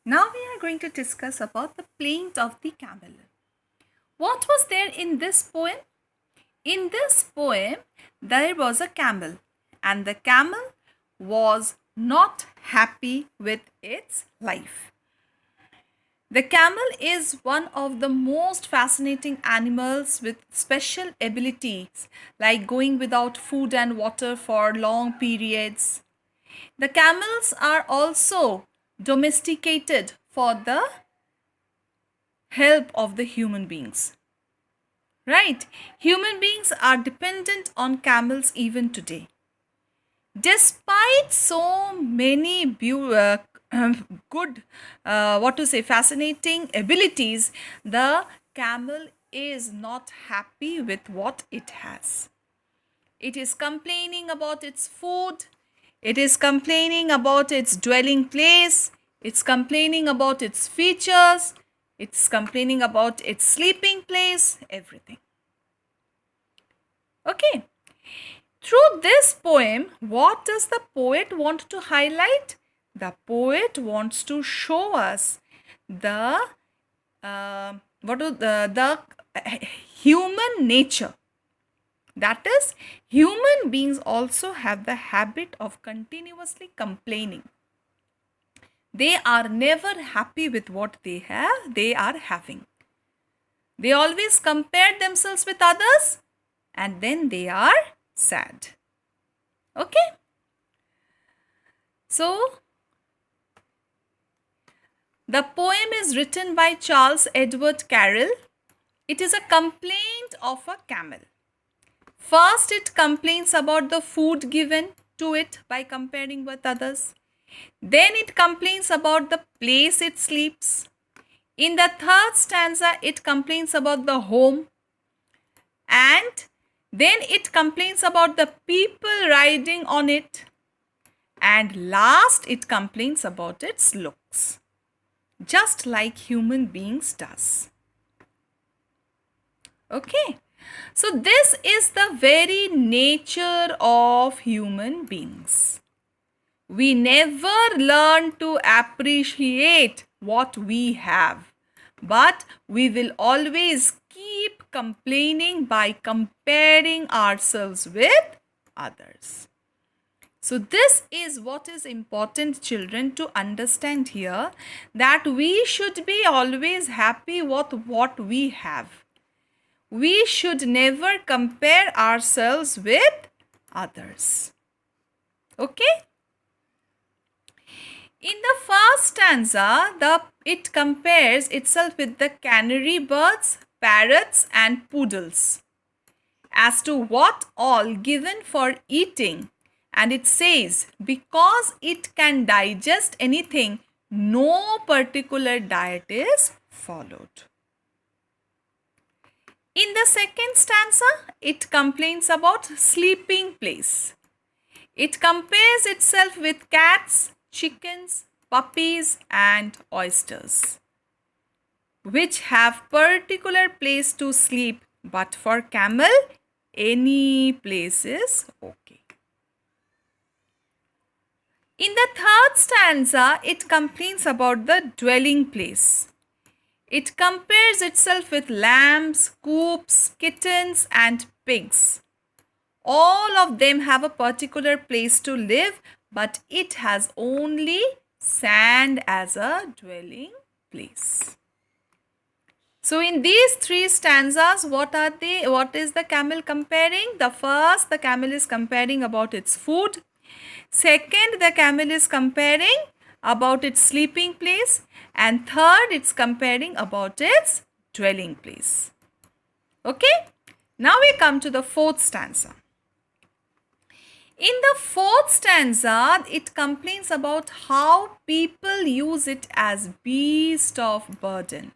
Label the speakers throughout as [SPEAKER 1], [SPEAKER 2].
[SPEAKER 1] Now we are going to discuss about the plaint of the camel. What was there in this poem? In this poem, there was a camel, and the camel was not happy with its life. The camel is one of the most fascinating animals with special abilities like going without food and water for long periods. The camels are also domesticated for the help of the human beings. Right? Human beings are dependent on camels even today. Despite so many good, fascinating abilities, the camel is not happy with what it has. It is complaining about its food. It is complaining about its dwelling place. It's complaining about its features. It's complaining about its sleeping place, everything. Okay. Through this poem, what does the poet want to highlight? The poet wants to show us the human nature. That is, human beings also have the habit of continuously complaining. They are never happy with what they are having. They always compare themselves with others and then they are sad. Okay? So, the poem is written by Charles Edward Carroll. It is a complaint of a camel. First, it complains about the food given to it by comparing with others. Then it complains about the place it sleeps. In the third stanza, it complains about the home. And then it complains about the people riding on it. And last, it complains about its looks. Just like human beings does. Okay. So this is the very nature of human beings. We never learn to appreciate what we have, but we will always keep complaining by comparing ourselves with others. So this is what is important, children, to understand here, that we should be always happy with what we have. We should never compare ourselves with others. Okay? In the first stanza, it compares itself with the canary birds, parrots and poodles as to what all given for eating. And it says, because it can digest anything, no particular diet is followed. In the second stanza, it complains about sleeping place. It compares itself with cats, chickens, puppies and oysters, which have particular place to sleep, but for camel, any place is okay. In the third stanza, it complains about the dwelling place. It compares itself with lambs, coops, kittens and pigs. All of them have a particular place to live, but it has only sand as a dwelling place. So in these three stanzas, what are they? What is the camel comparing? The first, the camel is comparing about its food. Second, the camel is comparing about its sleeping place. And third, it's comparing about its dwelling place. Okay? Now we come to the fourth stanza. In the fourth stanza, it complains about how people use it as beast of burden.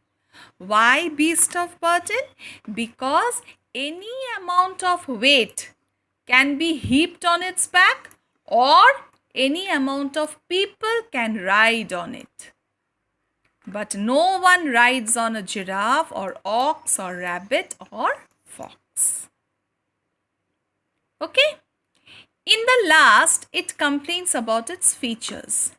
[SPEAKER 1] Why beast of burden? Because any amount of weight can be heaped on its back, or any amount of people can ride on it. But no one rides on a giraffe or ox or rabbit or fox. Okay? In the last, it complains about its features.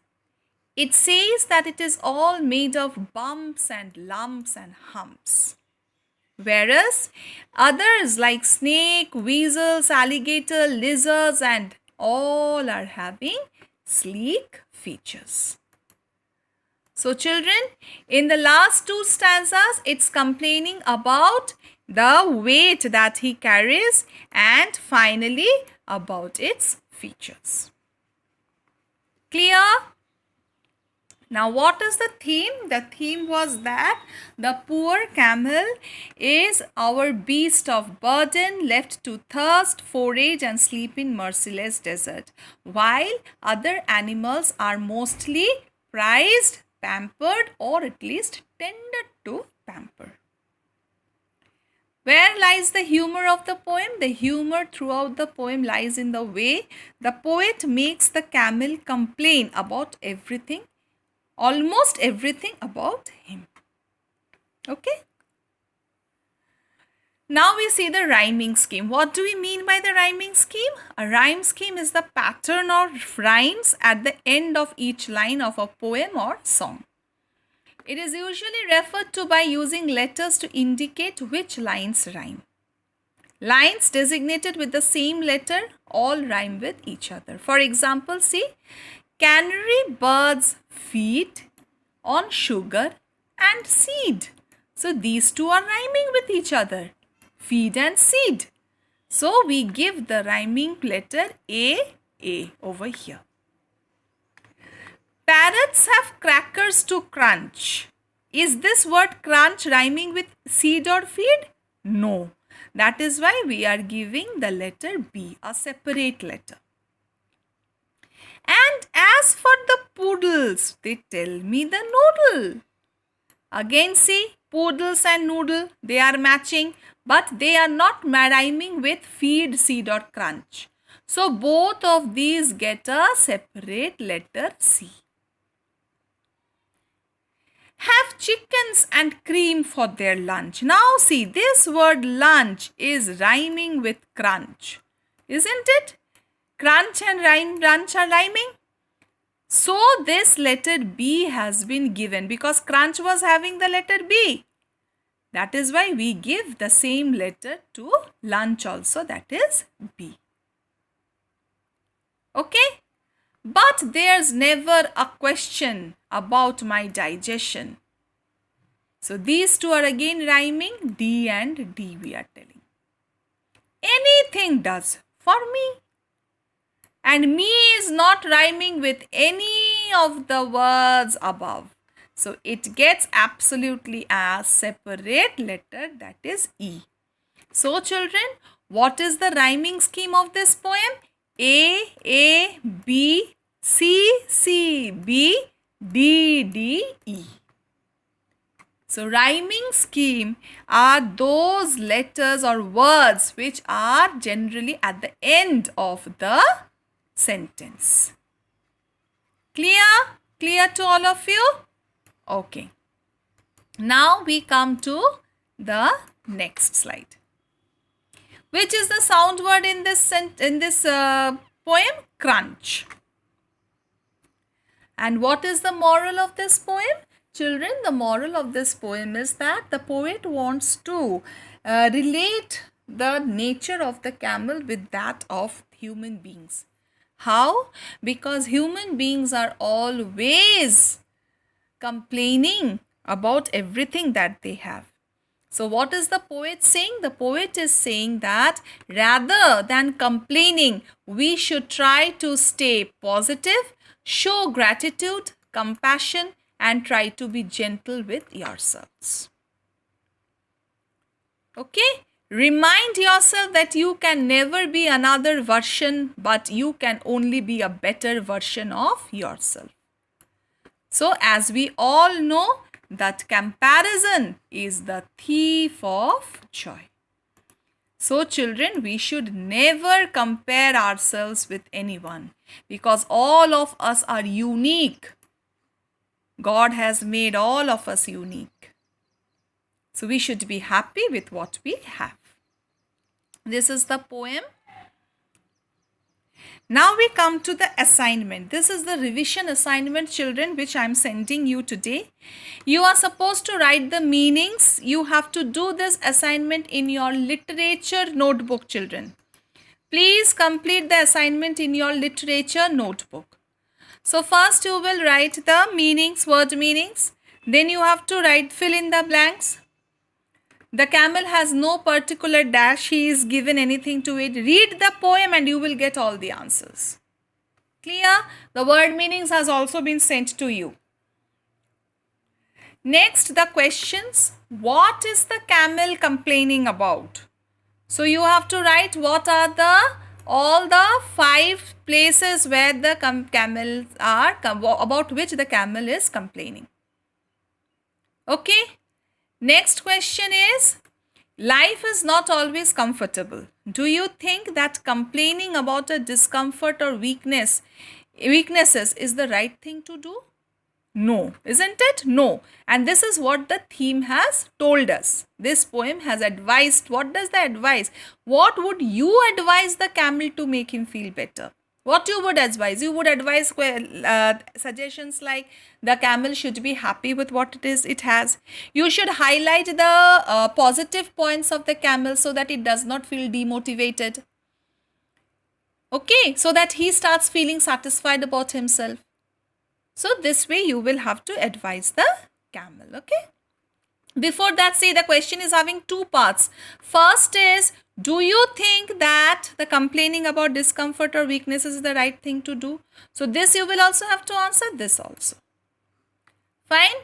[SPEAKER 1] It says that it is all made of bumps and lumps and humps. Whereas others like snake, weasels, alligator, lizards and all are having sleek features. So children, in the last two stanzas, it's complaining about the weight that he carries and finally about its features. Clear? Now what is the theme? The theme was that the poor camel is our beast of burden, left to thirst, forage and sleep in merciless desert, while other animals are mostly prized, pampered or at least tended to pamper. Where lies the humor of the poem? The humor throughout the poem lies in the way the poet makes the camel complain about everything, almost everything about him. Okay? Now we see the rhyming scheme. What do we mean by the rhyming scheme? A rhyme scheme is the pattern of rhymes at the end of each line of a poem or song. It is usually referred to by using letters to indicate which lines rhyme. Lines designated with the same letter all rhyme with each other. For example, see, canary birds feed on sugar and seed. So these two are rhyming with each other, feed and seed. So we give the rhyming letter A over here. Parrots have crackers to crunch. Is this word crunch rhyming with seed or feed? No. That is why we are giving the letter B, a separate letter. And as for the poodles, they tell me the noodle. Again see, poodles and noodle, they are matching, but they are not rhyming with feed, seed or crunch. So both of these get a separate letter C. Have chickens and cream for their lunch. Now see, this word lunch is rhyming with crunch, isn't it? Crunch and lunch are rhyming. So this letter B has been given because crunch was having the letter B. That is why we give the same letter to lunch also, that is B. Okay? But there's never a question about my digestion. So these two are again rhyming, D and D we are telling. Anything does for me. And me is not rhyming with any of the words above. So it gets absolutely a separate letter, that is E. So children, what is the rhyming scheme of this poem? A, B, C, B, D, E. So rhyming scheme are those letters or words which are generally at the end of the sentence. Clear? Clear to all of you? Okay. Now we come to the next slide. Which is the sound word in this poem? Crunch. And what is the moral of this poem? Children, the moral of this poem is that the poet wants to relate the nature of the camel with that of human beings. How? Because human beings are always complaining about everything that they have. So what is the poet saying? The poet is saying that rather than complaining, we should try to stay positive, show gratitude, compassion, and try to be gentle with yourselves. Okay? Remind yourself that you can never be another version, but you can only be a better version of yourself. So as we all know, that comparison is the thief of joy. So children, we should never compare ourselves with anyone because all of us are unique. God has made all of us unique. So we should be happy with what we have. This is the poem. Now we come to the assignment. This is the revision assignment, children, which I am sending you today. You are supposed to write the meanings. You have to do this assignment in your literature notebook, children. Please complete the assignment in your literature notebook. So first you will write the meanings, word meanings. Then you have to fill in the blanks. The camel has no particular dash. He is given anything to it. Read the poem and you will get all the answers. Clear? The word meanings has also been sent to you. Next, the questions. What is the camel complaining about? So you have to write what are all the 5 places where the camels are, about which the camel is complaining. Okay. Next question is, life is not always comfortable. Do you think that complaining about a discomfort or weaknesses is the right thing to do? No, isn't it? No. And this is what the theme has told us. This poem has advised. What does the advise? What would you advise the camel to make him feel better? What you would advise? You would advise suggestions like the camel should be happy with what it has. You should highlight the positive points of the camel so that it does not feel demotivated. Okay, so that he starts feeling satisfied about himself. So this way you will have to advise the camel. Okay. Before that, say the question is having 2 parts. First is, do you think that the complaining about discomfort or weakness is the right thing to do? So this you will also have to answer this also. Fine.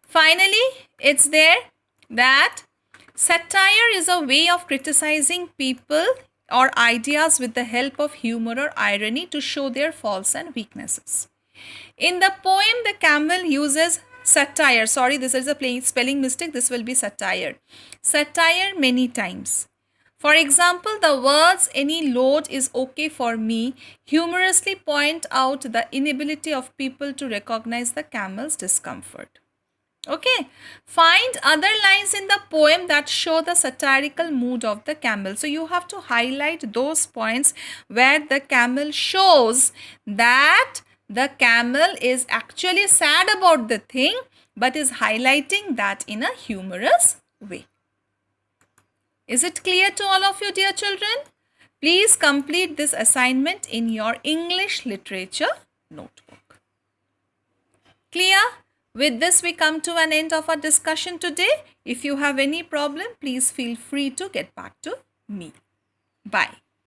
[SPEAKER 1] Finally, it's there that satire is a way of criticizing people or ideas with the help of humor or irony to show their faults and weaknesses. In the poem, the camel uses satire. Sorry, this is a spelling mistake. This will be satire. Satire many times. For example, the words any load is okay for me humorously point out the inability of people to recognize the camel's discomfort. Okay. Find other lines in the poem that show the satirical mood of the camel. So you have to highlight those points where the camel shows that the camel is actually sad about the thing but is highlighting that in a humorous way. Is it clear to all of you, dear children? Please complete this assignment in your English literature notebook. Clear? With this, we come to an end of our discussion today. If you have any problem, please feel free to get back to me. Bye.